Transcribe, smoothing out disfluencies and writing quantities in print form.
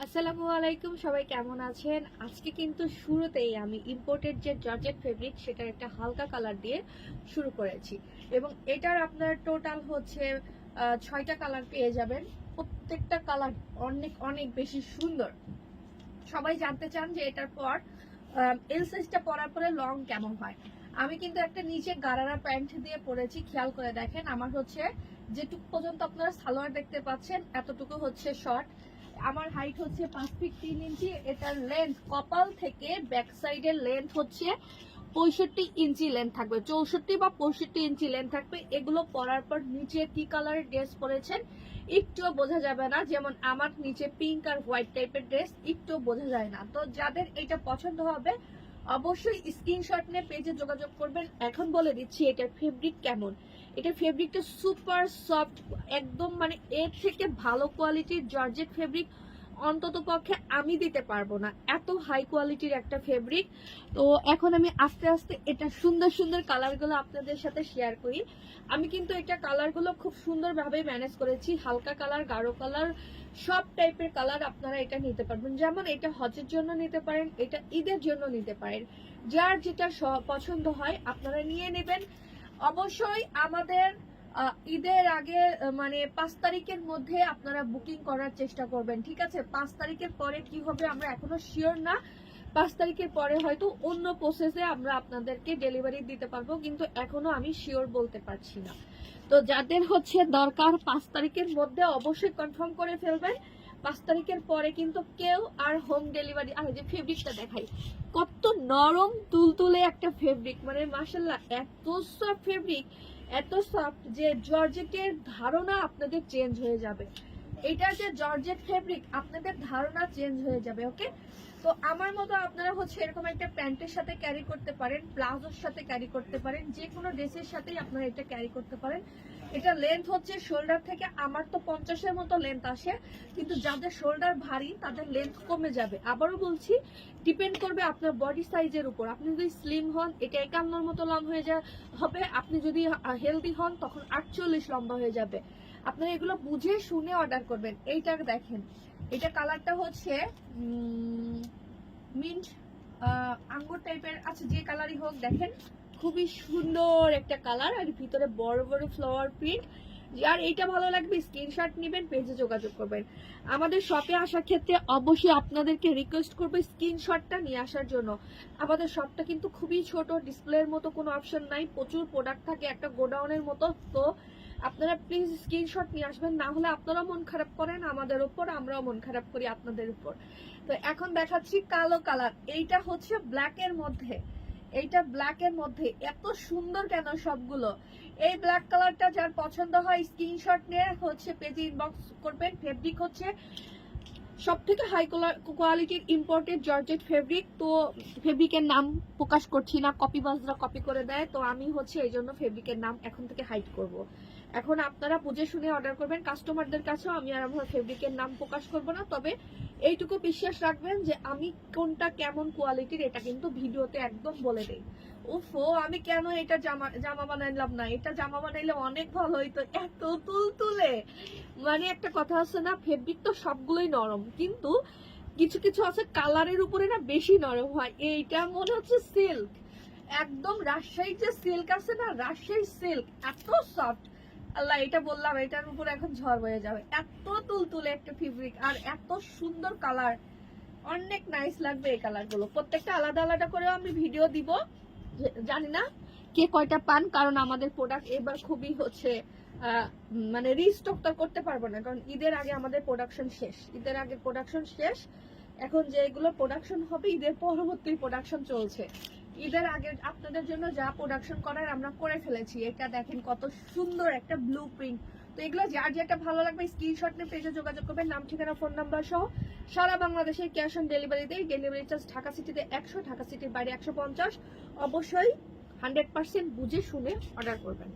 আসসালামু আলাইকুম, সবাই কেমন আছেন? আজকে কিন্তু শুরুতেই আমি ইম্পোর্টেড যে জর্জেট ফেব্রিক সেটার একটা হালকা কালার দিয়ে শুরু করেছি এবং এটার আপনার টোটাল হচ্ছে 6টা কালার পেয়ে যাবেন। প্রত্যেকটা কালার অনেক অনেক বেশি সুন্দর। সবাই জানতে চান যে এটার পর এল সাইজটা পরার পরে লং কেমন হয়। আমি কিন্তু একটা নিচে গারারা প্যান্ট দিয়ে পরেছি, খেয়াল করে দেখেন। আমার হচ্ছে যেটুকু পর্যন্ত আপনারা সালোয়ার দেখতে পাচ্ছেন এতটুকু হচ্ছে শর্ট। আমার হাইট হচ্ছে 5 ফিট 3 ইঞ্চি। এটার লেন্থ কপাল থেকে ব্যাক সাইডের লেন্থ হচ্ছে 65 ইঞ্চি লেন্থ থাকবে, 64 বা 65 ইঞ্চি লেন্থ থাকবে। এগুলো পরার পর নিচে কি কালারের ড্রেস পরেছেন একটুও বোঝা যাবে না। যেমন আমার নিচে পিঙ্ক আর হোয়াইট টাইপের ড্রেস, একটুও বোঝা যায় না। তো যাদের এটা পছন্দ হবে অবশ্যই স্ক্রিনশট নিয়ে পেজে যোগাযোগ করবেন। এখন বলে দিচ্ছি এটার ফেব্রিক কেমন। এটা ফেব্রিকটা সুপার সফট, একদম মানে এর থেকে ভালো কোয়ালিটির জর্জেট ফেব্রিক অন্তত পক্ষে আমি দিতে পারবো না, এত হাই কোয়ালিটির একটা ফেব্রিক। তো এখন আমি আস্তে আস্তে এটা সুন্দর সুন্দর কালারগুলো আপনাদের সাথে শেয়ার করি। আমি কিন্তু এটা কালারগুলো খুব সুন্দরভাবে ম্যানেজ করেছি, হালকা কালার, গাঢ় কালার, সব টাইপের কালার আপনারা এটা নিতে পারবেন। যেমন এটা হজের জন্য নিতে পারেন, এটা ঈদের জন্য নিতে পারেন, যার যেটা পছন্দ হয় আপনারা নিয়ে নেবেন। অবশ্যই আমাদের ঈদের আগে মানে 5 তারিখের মধ্যে আপনারা বুকিং করার চেষ্টা করবেন, ঠিক আছে? 5 তারিখের পরে কি হবে আমরা এখনো শিওর না। 5 তারিখের পরে হয়তো অন্য প্রসেসে আমরা আপনাদেরকে ডেলিভারি দিতে পারবো, কিন্তু এখনো আমি শিওর বলতে পারছি না। তো যাদের হচ্ছে দরকার 5 তারিখের মধ্যে অবশ্যই কনফার্ম করে ফেলবেন। 5 তারিখের পরে কিন্তু কেউ আর হোম ডেলিভারি। আর যে ফেব্রিকটা দেখাই, কত নরম তুলতুলে একটা ফেব্রিক, মানে মাশাআল্লাহ এত সফট ফেব্রিক, এত সফট যে জর্জেটের ধারণা আপনাদের চেঞ্জ হয়ে যাবে। এটা যে জর্জেট ফেব্রিক আপনাদের ধারণা চেঞ্জ হয়ে যাবে। ওকে, তো আমার মতো আপনারা হচ্ছে এরকম একটা প্যান্টের সাথে ক্যারি করতে পারেন, প্লাজোর সাথে ক্যারি করতে পারেন, যে কোনো ড্রেসের সাথেই আপনারা এটা ক্যারি করতে পারেন। এটা লেন্থ হচ্ছে শোল্ডার থেকে, আমার তো 50-এর মতো লেন্থ আসে, কিন্তু যাদের শোল্ডার ভারী তাদের লেন্থ কমে যাবে। আবারও বলছি, ডিপেন্ড করবে আপনার বডি সাইজের উপর। আপনি যদি স্লিম হন এটা 51-র মতো লম্বা হয়ে হবে, আপনি যদি হেলদি হন তখন 48 লম্বা হয়ে যাবে। আপনারা এগুলো বুঝে শুনে অর্ডার করবেন। এইটা দেখেন, এটা কালারটা হচ্ছে মিন্ট আঙ্গুর টাইপের। আচ্ছা, যে কালারই হোক দেখেন খুবই সুন্দর একটা কালার, আর ভিতরে বড় বড় ফ্লাওয়ার প্রিন্ট। আর এইটা ভালো লাগবে স্ক্রিনশট নেবেন, পেজে যোগাযোগ করবেন। আমাদের শপে আসার ক্ষেত্রে অবশ্যই আপনাদেরকে রিকোয়েস্ট করবো স্ক্রিনশটটা নিয়ে আসার জন্য। আমাদের শপটা কিন্তু খুবই ছোট, ডিসপ্লের মতো কোনো অপশন নাই, প্রচুর প্রোডাক্ট থাকে একটা গোডাউনের মতো। তো আপনারা প্লিজ স্ক্রিনশট নিয়ে আসবেন, না হলে আপনারাও মন খারাপ করেন আমাদের উপর, আমরাও মন খারাপ করি আপনাদের উপর। তো এখন দেখাচ্ছি কালো কালার। এইটা হচ্ছে ব্ল্যাক এর মধ্যে, এইটা ব্ল্যাক এর মধ্যে এত সুন্দর কেন সবগুলো। এই ব্ল্যাক কালারটা যার পছন্দ হয় স্ক্রিনশট নিয়ে হচ্ছে পেজে ইনবক্স করবেন। ফেব্রিক হচ্ছে সব থেকে হাই কোয়ালিটির ইম্পোর্টেড জর্জেট ফেব্রিক। তো ফেব্রিকের নাম প্রকাশ করছি না, কপিবাজরা কপি করে দেয়, তো আমি হচ্ছে এই জন্য ফেব্রিকের নাম এখন থেকে হাইড করব। এখন আপনারা বুঝে শুনে অর্ডার করবেন। কাস্টমারদের কাছেও আমি আর আমার ফেব্রিকের নাম প্রকাশ করব না, তবে এইটুকু বিশ্বাস রাখবেন যে আমি কোনটা কেমন কোয়ালিটির এটা কিন্তু ভিডিওতে একদম বলে দেই। ওফো, আমি কেন এটা জামা বানাইলাম না, এটা জামা বানাইলে অনেক ভালো হইতো, এত তুলতুলে। মানে একটা কথা আছে না, ফেব্রিক তো সবগুলোই নরম, কিন্তু কিছু কিছু আছে কালারের উপরে না বেশি নরম হয়। এইটা মনে হচ্ছে সিল্ক, একদম রাজশাহীর যে সিল্ক আছে না, রাজশাহীর সিল্ক এত সফট। আল্লাহ, এটা বললাম এটার উপর এখন ঝড় বয়ে যাবে, এত তুলতুলে একটা ফেব্রিক আর এত সুন্দর কালার। অনেক নাইস লাগবে এই কালারগুলো। প্রত্যেকটা আলাদা আলাদা করেও আমি ভিডিও দিব, জানি না কে কয়টা পান, কারণ আমাদের প্রোডাক্ট এবার খুবই হচ্ছে মানে রিস্টকটা করতে পারবো না, কারণ ঈদের আগে আমাদের প্রোডাকশন শেষ, ঈদের আগে প্রোডাকশন শেষ। এখন যেগুলো প্রোডাকশন হবে ঈদের পরবর্তী প্রোডাকশন চলছে। ঈদের আগে আপনাদের জন্য যা প্রোডাকশন করার আমরা করে ফেলেছি। এটা দেখেন কত সুন্দর একটা ব্লু প্রিন্ট। তো এগুলো যার যেটা ভালো লাগবে স্ক্রিনশট নিয়ে পেজে যোগাযোগ করবেন, নাম ঠিকানা ফোন নাম্বার সহ। সারা বাংলাদেশে ক্যাশ অন ডেলিভারি দেয়। ডেলিভারি চার্জ ঢাকা সিটিতে 100, ঢাকা সিটির বাইরে 150। অবশ্যই 100% বুঝে শুনে অর্ডার করবেন।